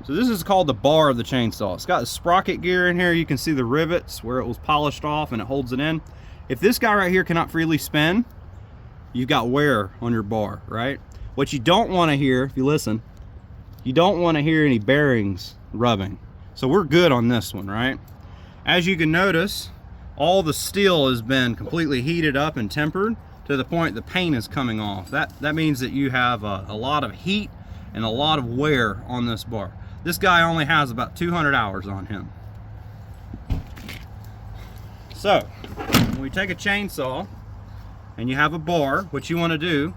So this is called the bar of the chainsaw. It's got the sprocket gear in here. You can see the rivets where it was polished off and it holds it in. If this guy right here cannot freely spin, you've got wear on your bar, right? What you don't want to hear, if you listen, you don't want to hear any bearings rubbing. So we're good on this one, right? As you can notice, all the steel has been completely heated up and tempered to the point the paint is coming off. That means that you have a lot of heat and a lot of wear on this bar. This guy only has about 200 hours on him. So, when we take a chainsaw and you have a bar, what you want to do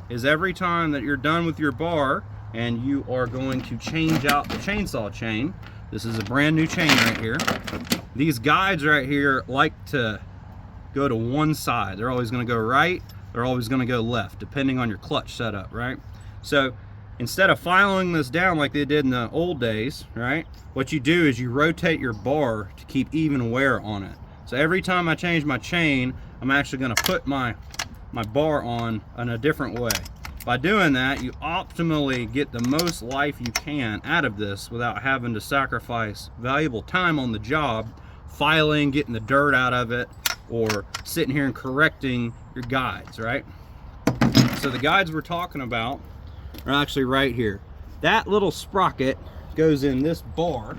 is every time that you're done with your bar and you are going to change out the chainsaw chain, this is a brand new chain right here. These guides right here like to go to one side. They're always going to go right, they're always going to go left, depending on your clutch setup, right? So instead of filing this down like they did in the old days, right, what you do is you rotate your bar to keep even wear on it. So every time I change my chain, I'm actually going to put my bar on in a different way. By doing that, you optimally get the most life you can out of this without having to sacrifice valuable time on the job, filing, getting the dirt out of it, or sitting here and correcting your guides, right? So the guides we're talking about are actually right here. That little sprocket goes in this bar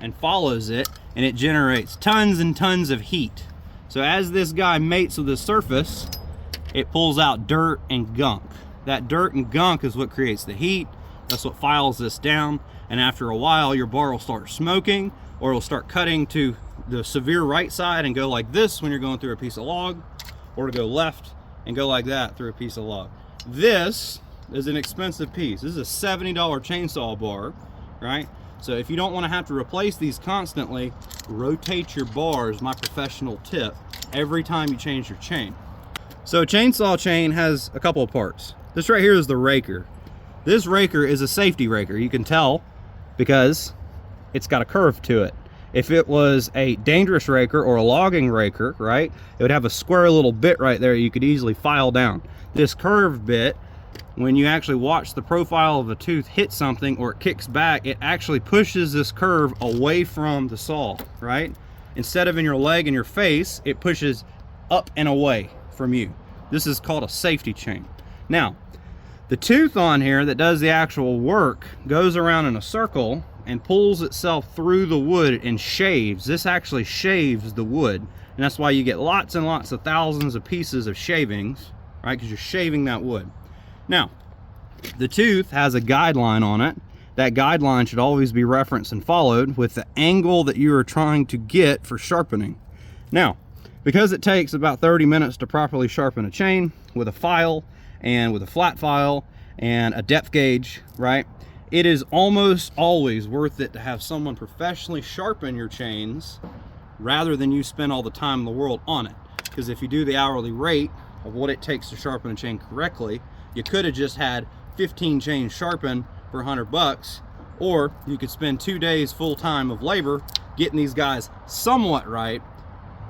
and follows it, and it generates tons and tons of heat. So as this guy mates with the surface, it pulls out dirt and gunk. That dirt and gunk is what creates the heat. That's what files this down, and after a while your bar will start smoking, or it'll start cutting to the severe right side and go like this when you're going through a piece of log, or to go left and go like that through a piece of log. This is an expensive piece. This is a $70 chainsaw bar, right? So if you don't want to have to replace these constantly, rotate your bars, my professional tip, every time you change your chain. So a chainsaw chain has a couple of parts. This right here is the raker. This raker is a safety raker. You can tell because it's got a curve to it. If it was a dangerous raker or a logging raker, right, it would have a square little bit right there you could easily file down. This curved bit, when you actually watch the profile of a tooth hit something or it kicks back, it actually pushes this curve away from the saw, right? Instead of in your leg and your face, it pushes up and away from you. This is called a safety chain. Now, the tooth on here that does the actual work goes around in a circle and pulls itself through the wood and shaves. This actually shaves the wood, and that's why you get lots and lots of thousands of pieces of shavings, right? Because you're shaving that wood. Now, the tooth has a guideline on it. That guideline should always be referenced and followed with the angle that you are trying to get for sharpening. Now, because it takes about 30 minutes to properly sharpen a chain with a file and with a flat file and a depth gauge, right? It is almost always worth it to have someone professionally sharpen your chains rather than you spend all the time in the world on it. Because if you do the hourly rate of what it takes to sharpen a chain correctly, you could have just had 15 chains sharpened for $100, or you could spend 2 days full time of labor getting these guys somewhat right,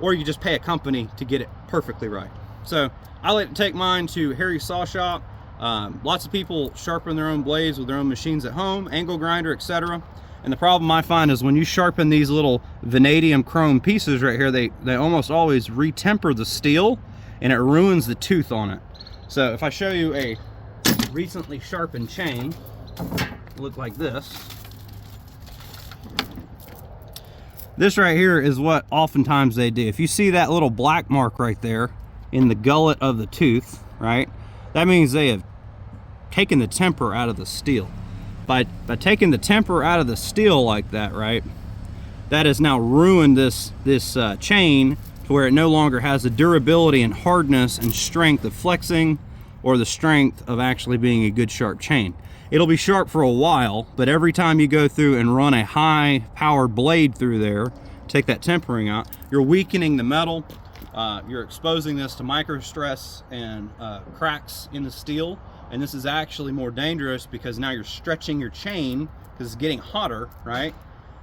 or you just pay a company to get it perfectly right. So I like to take mine to Harry's Saw Shop. Lots of people sharpen their own blades with their own machines at home, angle grinder, etc. And the problem I find is when you sharpen these little vanadium chrome pieces right here, they almost always retemper the steel and it ruins the tooth on it. So if I show you a recently sharpened chain, look like this. This right here is what oftentimes they do. If you see that little black mark right there in the gullet of the tooth, right, that means they have taken the temper out of the steel. By taking the temper out of the steel like that, right, that has now ruined this chain to where it no longer has the durability and hardness and strength of flexing or the strength of actually being a good sharp chain. It'll be sharp for a while, but every time you go through and run a high power blade through there, take that tempering out, you're weakening the metal, you're exposing this to micro stress and cracks in the steel, and this is actually more dangerous because now you're stretching your chain because it's getting hotter, right?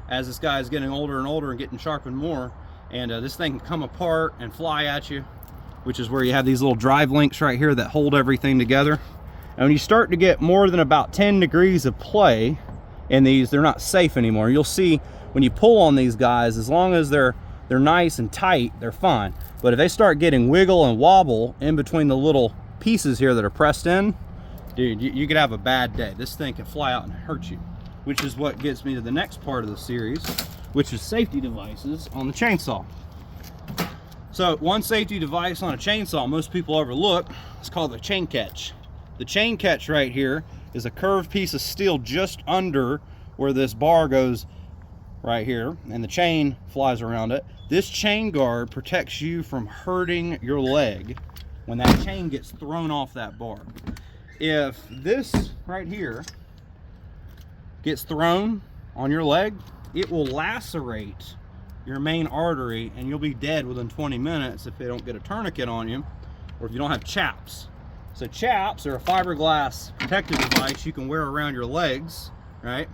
As this guy is getting older and older and getting sharpened more, and this thing can come apart and fly at you, which is where you have these little drive links right here that hold everything together. And when you start to get more than about 10 degrees of play, in these, they're not safe anymore. You'll see when you pull on these guys, as long as they're nice and tight, they're fine. But if they start getting wiggle and wobble in between the little pieces here that are pressed in, dude, you could have a bad day. This thing can fly out and hurt you, which is what gets me to the next part of the series, which is safety devices on the chainsaw. So one safety device on a chainsaw most people overlook is called the chain catch. The chain catch right here is a curved piece of steel just under where this bar goes right here, and the chain flies around it. This chain guard protects you from hurting your leg when that chain gets thrown off that bar. If this right here gets thrown on your leg, it will lacerate your main artery and you'll be dead within 20 minutes if they don't get a tourniquet on you, or if you don't have chaps. So chaps are a fiberglass protective device you can wear around your legs, right?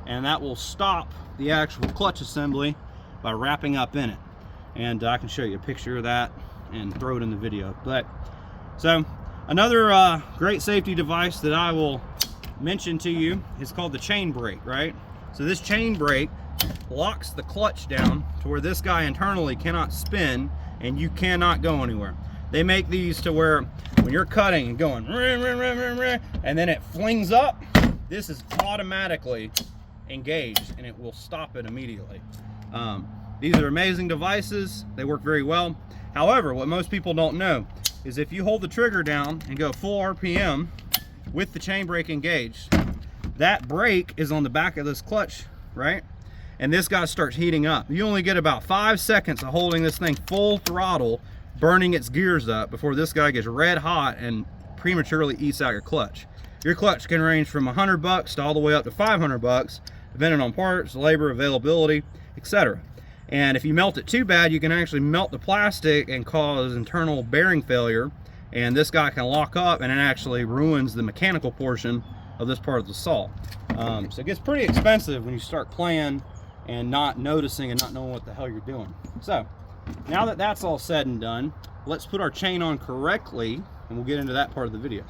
And that will stop the actual clutch assembly by wrapping up in it. And I can show you a picture of that and throw it in the video. But so another great safety device that I will mention to you is called the chain brake, right? So this chain brake locks the clutch down to where this guy internally cannot spin and you cannot go anywhere. They make these to where when you're cutting and going and then it flings up, this is automatically engaged and it will stop it immediately. These are amazing devices. They work very well. However, what most people don't know is if you hold the trigger down and go full RPM with the chain brake engaged, that brake is on the back of this clutch, right? And this guy starts heating up. You only get about 5 seconds of holding this thing full throttle, burning its gears up before this guy gets red hot and prematurely eats out your clutch. Your clutch can range from $100 to all the way up to $500, depending on parts, labor, availability, etc. And if you melt it too bad, you can actually melt the plastic and cause internal bearing failure. And this guy can lock up and it actually ruins the mechanical portion of this part of the saw. So it gets pretty expensive when you start playing and not noticing and not knowing what the hell you're doing. So now that that's all said and done, let's put our chain on correctly and we'll get into that part of the video.